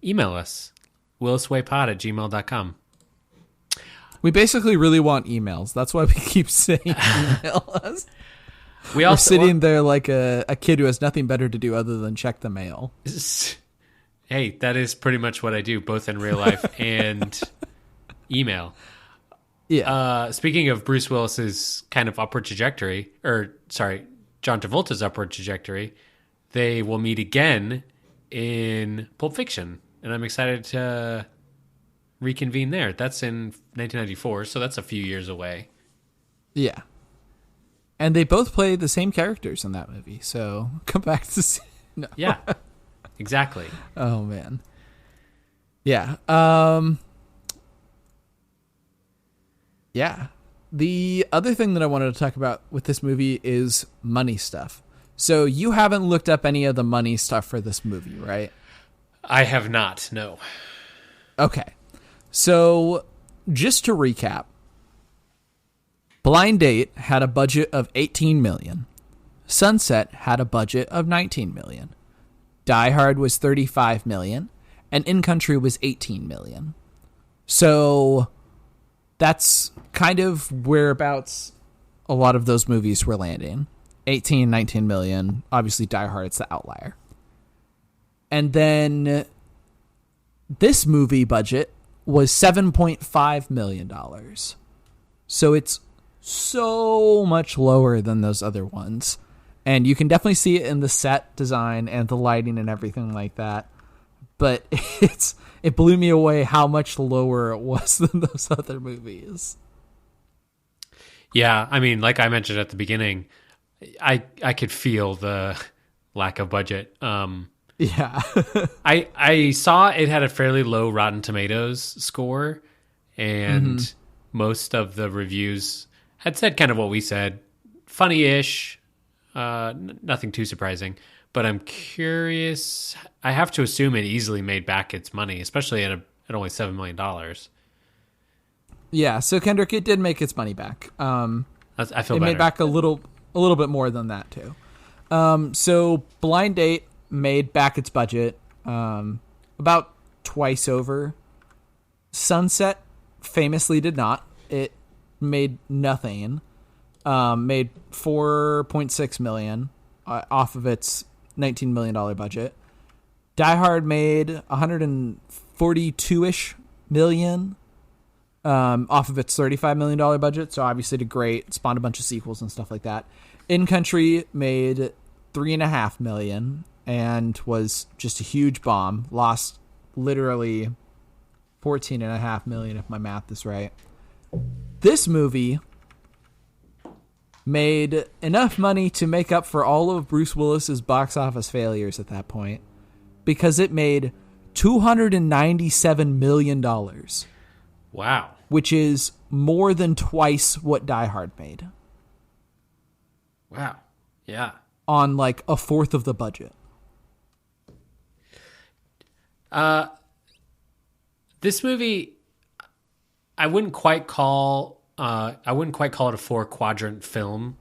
email us williswaypod@gmail.com. We basically really want emails. That's why we keep saying email us. We're sitting there like a kid who has nothing better to do other than check the mail. Hey, that is pretty much what I do, both in real life and email. Yeah. Speaking of Bruce Willis's kind of upward trajectory, John Travolta's upward trajectory, they will meet again in Pulp Fiction, and I'm excited to reconvene there. That's in 1994, so that's a few years away. Yeah. And they both play the same characters in that movie, so come back to see. No. Yeah, exactly. Oh, man. Yeah. Yeah. The other thing that I wanted to talk about with this movie is money stuff. So you haven't looked up any of the money stuff for this movie, right? I have not, no. Okay. So, just to recap, Blind Date had a budget of $18 million. Sunset had a budget of $19 million. Die Hard was $35 million. And In Country was $18 million. So, that's kind of whereabouts a lot of those movies were landing. 18, 19 million. Obviously, Die Hard's the outlier. And then this movie budget was $7.5 million. So it's so much lower than those other ones. And you can definitely see it in the set design and the lighting and everything like that. But it blew me away how much lower it was than those other movies. Yeah, I mean, like I mentioned at the beginning, I could feel the lack of budget. Yeah. I saw it had a fairly low Rotten Tomatoes score, and most of the reviews had said kind of what we said. Funny-ish, nothing too surprising. But I'm curious. I have to assume it easily made back its money, especially at only $7 million. Yeah, so Kendrick, it did make its money back. I feel it better. made back a little bit more than that too. So Blind Date made back its budget about twice over. Sunset famously did not. It made nothing. Made $4.6 million off of its $19 million budget. Die Hard made $142-ish million. off of its $35 million budget. So obviously did great, spawned a bunch of sequels and stuff like that. In Country made $3.5 million and was just a huge bomb. Lost literally $14.5 million if my math is right. This movie made enough money to make up for all of Bruce Willis's box office failures at that point, because it made $297 million. Wow. Which is more than twice what Die Hard made. Wow. Yeah. On like a fourth of the budget. This movie, I wouldn't quite call it a 4-quadrant film.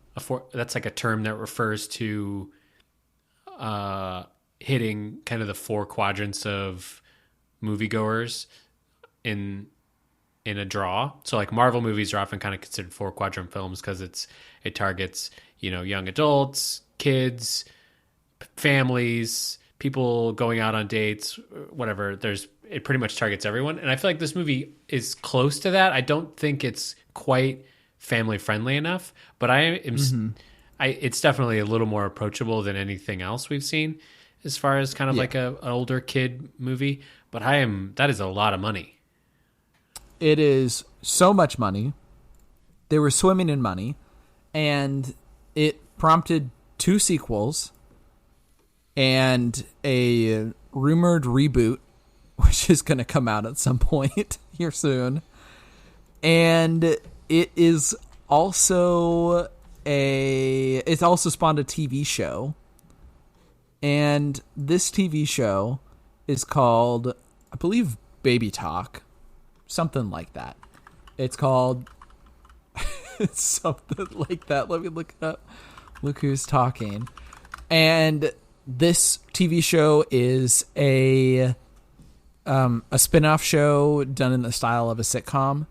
That's like a term that refers to hitting kind of the 4 quadrants of moviegoers in a draw. So like Marvel movies are often kind of considered 4-quadrant films because it targets, young adults, kids, families, people going out on dates, whatever. It pretty much targets everyone. And I feel like this movie is close to that. I don't think it's quite family friendly enough, but it's definitely a little more approachable than anything else we've seen as far as kind of like an older kid movie. But that is a lot of money. It is so much money. They were swimming in money, and it prompted 2 sequels and a rumored reboot, which is going to come out at some point here soon. And it is also it's also spawned a TV show. And this TV show is called, I believe, Baby Talk. Something like that. It's called something like that. Let me look it up. Look who's talking. And this TV show is a spin-off show done in the style of a sitcom,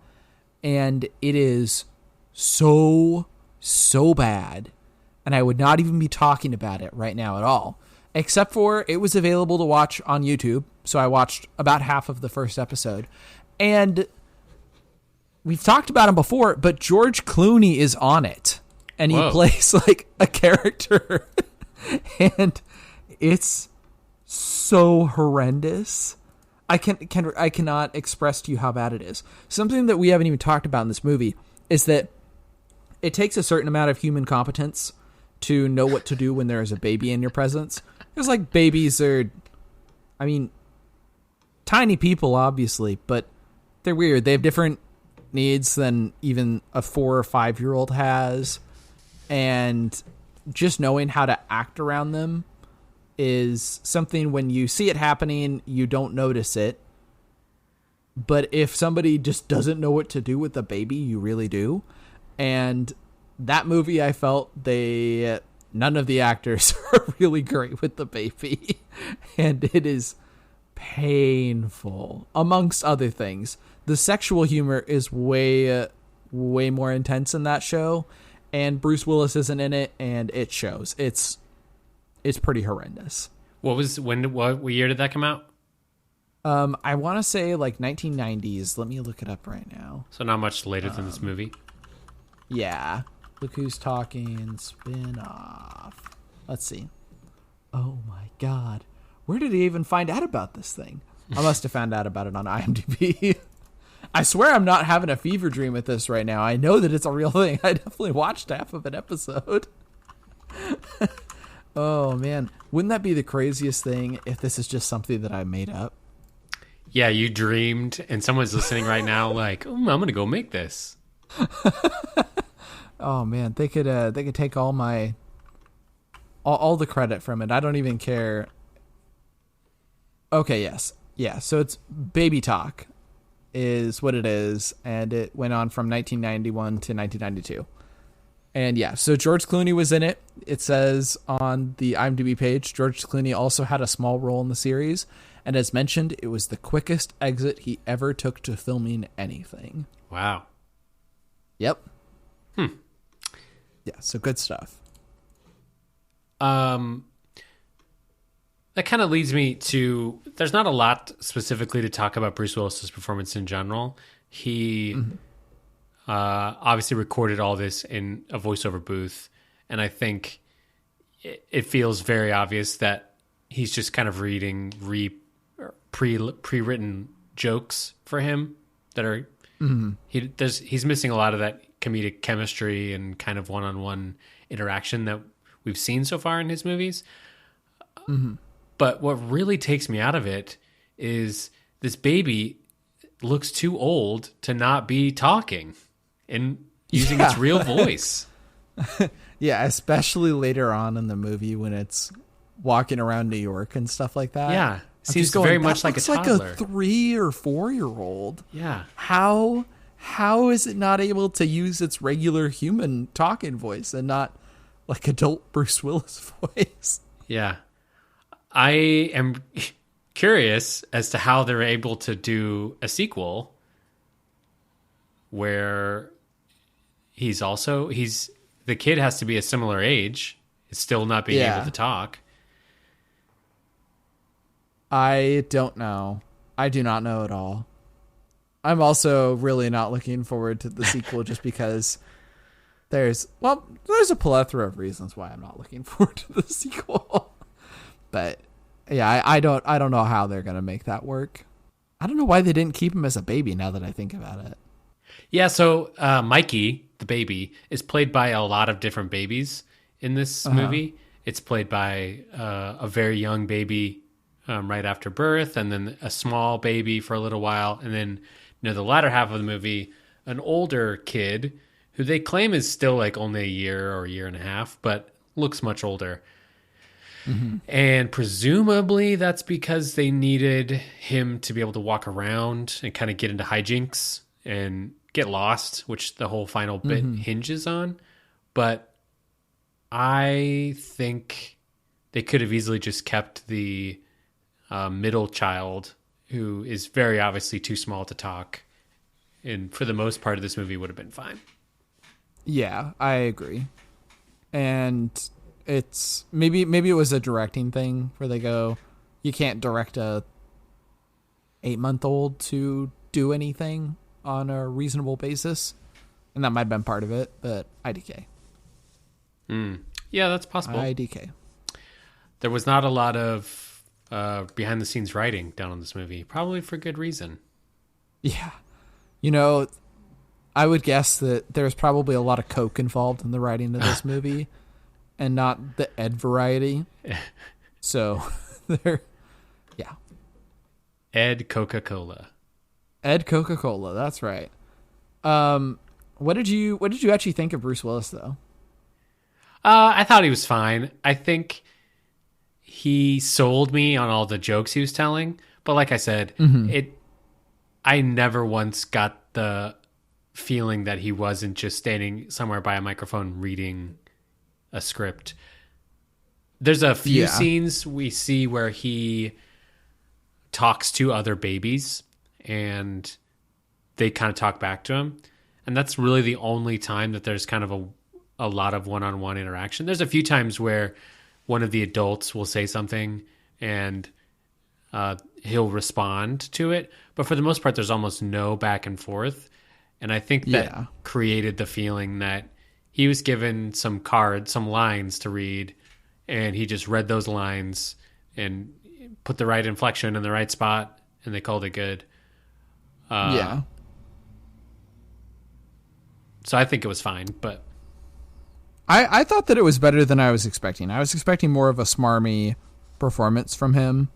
and it is so bad, and I would not even be talking about it right now at all, except for it was available to watch on YouTube, so I watched about half of the first episode. And we've talked about him before, but George Clooney is on it, and he plays like a character, and it's so horrendous. I cannot express to you how bad it is. Something that we haven't even talked about in this movie is that it takes a certain amount of human competence to know what to do when there is a baby in your presence. Because like babies are, tiny people obviously, but they're weird. They have different needs than even a 4 or 5-year-old has. And just knowing how to act around them is something, when you see it happening, you don't notice it. But if somebody just doesn't know what to do with the baby, you really do. And that movie, I felt none of the actors are really great with the baby. And it is painful, amongst other things. The sexual humor is way more intense in that show, and Bruce Willis isn't in it, and it shows. It's pretty horrendous. What year did that come out? I want to say like 1990s. Let me look it up right now. So not much later than this movie. Yeah. Look who's talking. Spin-off. Let's see. Oh my God. Where did he even find out about this thing? I must have found out about it on IMDb. I swear I'm not having a fever dream with this right now. I know that it's a real thing. I definitely watched half of an episode. Oh, man. Wouldn't that be the craziest thing if this is just something that I made up? Yeah, you dreamed, and someone's listening right now like, I'm going to go make this. Oh, man. They could take all the credit from it. I don't even care. Okay, yes. Yeah, so it's Baby Talk is what it is, and it went on from 1991 to 1992. And yeah, so George Clooney was in it. It says on the IMDb page, George Clooney also had a small role in the series, and as mentioned, it was the quickest exit he ever took to filming anything. Wow. Yep. Yeah, so good stuff. That kind of leads me to, there's not a lot specifically to talk about Bruce Willis's performance in general. he obviously recorded all this in a voiceover booth, and I think it feels very obvious that he's just kind of reading pre-written jokes for him that are he's missing a lot of that comedic chemistry and kind of one-on-one interaction that we've seen so far in his movies. But what really takes me out of it is this baby looks too old to not be talking and using its real voice. Yeah, especially later on in the movie when it's walking around New York and stuff like that. Yeah, seems very much like a toddler. Like a 3 or 4-year-old. Yeah. How is it not able to use its regular human talking voice and not like adult Bruce Willis voice? Yeah. I am curious as to how they're able to do a sequel where the kid has to be a similar age. It's still not being able to talk. I don't know. I do not know at all. I'm also really not looking forward to the sequel just because there's a plethora of reasons why I'm not looking forward to the sequel. But yeah, I don't know how they're going to make that work. I don't know why they didn't keep him as a baby now that I think about it. Yeah, so Mikey, the baby, is played by a lot of different babies in this movie. It's played by a very young baby right after birth, and then a small baby for a little while, and then the latter half of the movie, an older kid who they claim is still like only a year or a year and a half, but looks much older. And presumably that's because they needed him to be able to walk around and kind of get into hijinks and get lost, which the whole final bit hinges on. But I think they could have easily just kept the middle child, who is very obviously too small to talk, and for the most part of this movie would have been fine. Yeah, I agree. And it's maybe it was a directing thing where they go, you can't direct a 8-month-old to do anything on a reasonable basis, and that might have been part of it. But IDK. Yeah, that's possible. IDK. There was not a lot of behind the scenes writing done on this movie, probably for good reason. Yeah, I would guess that there's probably a lot of coke involved in the writing of this movie. And not the Ed variety. So, yeah. Ed Coca-Cola. Ed Coca-Cola, that's right. What did you actually think of Bruce Willis, though? I thought he was fine. I think he sold me on all the jokes he was telling. But like I said, I never once got the feeling that he wasn't just standing somewhere by a microphone reading a script. There's a few scenes we see where he talks to other babies and they kind of talk back to him. And that's really the only time that there's kind of a lot of one-on-one interaction. There's a few times where one of the adults will say something and he'll respond to it. But for the most part, there's almost no back and forth. And I think that created the feeling that he was given some lines to read, and he just read those lines and put the right inflection in the right spot, and they called it good. So I think it was fine, but I thought that it was better than I was expecting. I was expecting more of a smarmy performance from him,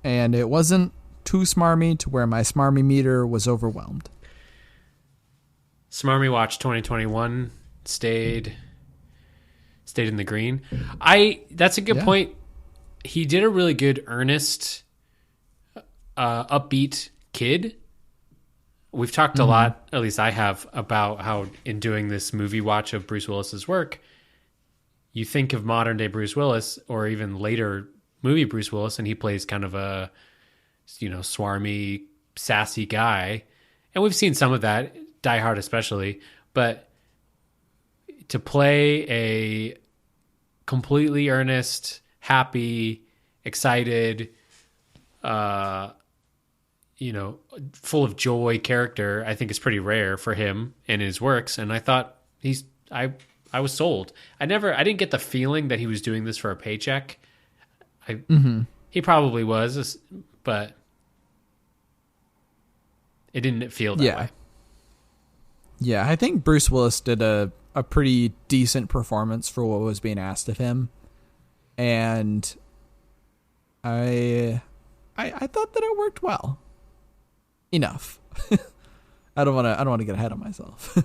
and it wasn't too smarmy to where my smarmy meter was overwhelmed. Smarmy Watch 2021 stayed in the green. That's a good point. He did a really good, earnest, upbeat kid. We've talked a lot, at least I have, about how in doing this movie watch of Bruce Willis's work, you think of modern day Bruce Willis or even later movie Bruce Willis, and he plays kind of a, swarmy, sassy guy. And we've seen some of that, Die Hard especially, but to play a completely earnest, happy, excited, full of joy character, I think is pretty rare for him in his works. And I thought I was sold. I didn't get the feeling that he was doing this for a paycheck. He probably was, but it didn't feel that way. Yeah, I think Bruce Willis did a pretty decent performance for what was being asked of him. And I thought that it worked well. Enough. I don't want to get ahead of myself.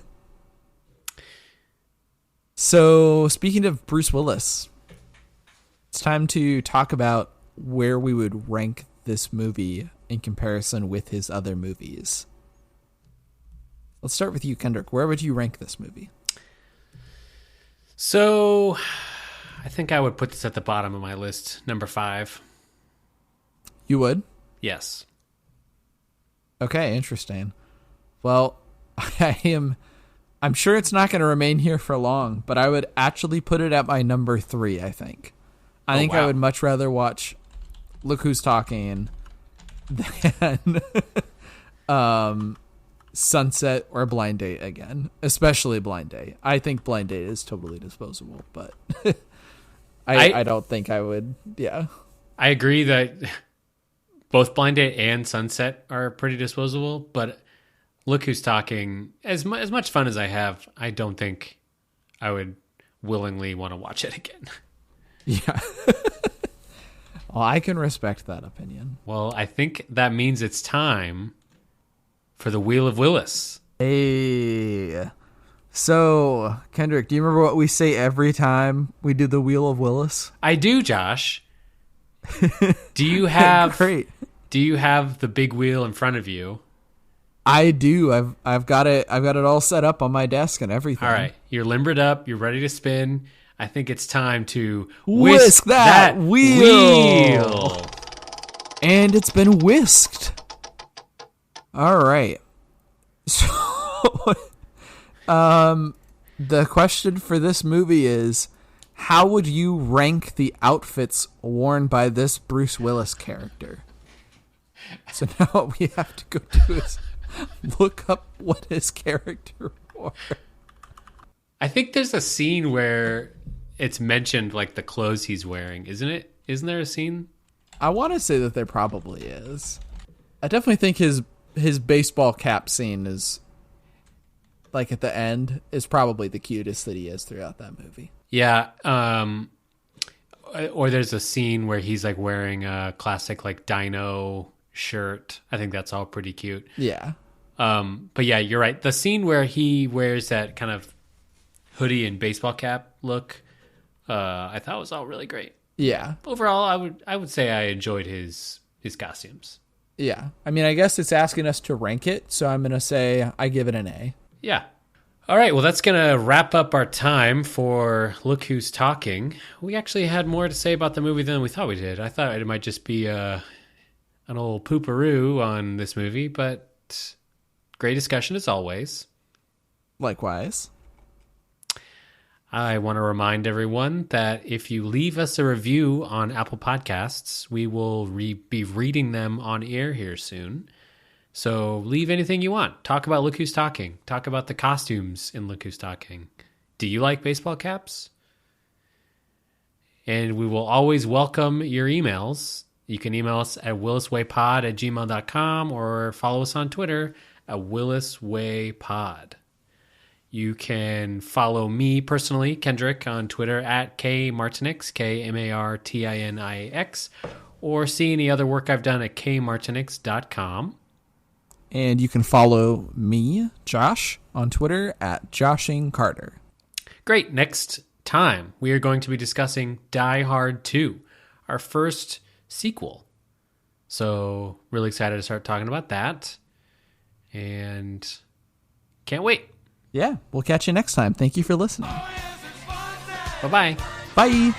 So, speaking of Bruce Willis, it's time to talk about where we would rank this movie in comparison with his other movies. Let's start with you, Kendrick. Where would you rank this movie? So, I think I would put this at the bottom of my list, number 5. You would? Yes. Okay, interesting. Well, I'm sure it's not going to remain here for long, but I would actually put it at my number 3, I think. I think I would much rather watch Look Who's Talking than Sunset or Blind Date again, especially Blind Date. I think Blind Date is totally disposable, but I don't think I would. Yeah, I agree that both Blind Date and Sunset are pretty disposable, but Look Who's Talking, as much fun as I have, I don't think I would willingly want to watch it again. Yeah. Well, I can respect that opinion. Well, I think that means it's time for the Wheel of Willis. Hey. So, Kendrick, do you remember what we say every time we do the Wheel of Willis? I do, Josh. Do you have Great. Do you have the big wheel in front of you? I do. I've got it all set up on my desk and everything. All right. You're limbered up, you're ready to spin. I think it's time to whisk that wheel. And it's been whisked. All right. So, the question for this movie is, how would you rank the outfits worn by this Bruce Willis character? So now what we have to go do is look up what his character wore. I think there's a scene where it's mentioned, like, the clothes he's wearing, isn't it? Isn't there a scene? I want to say that there probably is. I definitely think his baseball cap scene is, like, at the end, is probably the cutest that he is throughout that movie. Yeah. Or there's a scene where he's, like, wearing a classic, like, dino shirt. I think that's all pretty cute. Yeah. But yeah, you're right. The scene where he wears that kind of hoodie and baseball cap look, I thought was all really great. Yeah. Overall, I would say I enjoyed his costumes. Yeah. I mean, I guess it's asking us to rank it, so I'm going to say I give it an A. Yeah. All right, well, that's going to wrap up our time for Look Who's Talking. We actually had more to say about the movie than we thought we did. I thought it might just be an old pooperoo on this movie, but great discussion as always. Likewise. I want to remind everyone that if you leave us a review on Apple Podcasts, we will be reading them on air here soon. So leave anything you want. Talk about Look Who's Talking. Talk about the costumes in Look Who's Talking. Do you like baseball caps? And we will always welcome your emails. You can email us at williswaypod@gmail.com or follow us on Twitter at williswaypod. You can follow me personally, Kendrick, on Twitter at kmartinix, KMARTINIX, or see any other work I've done at kmartinix.com. And you can follow me, Josh, on Twitter at joshingcarter. Great. Next time, we are going to be discussing Die Hard 2, our first sequel. So really excited to start talking about that. And can't wait. Yeah, we'll catch you next time. Thank you for listening. Bye-bye. Bye.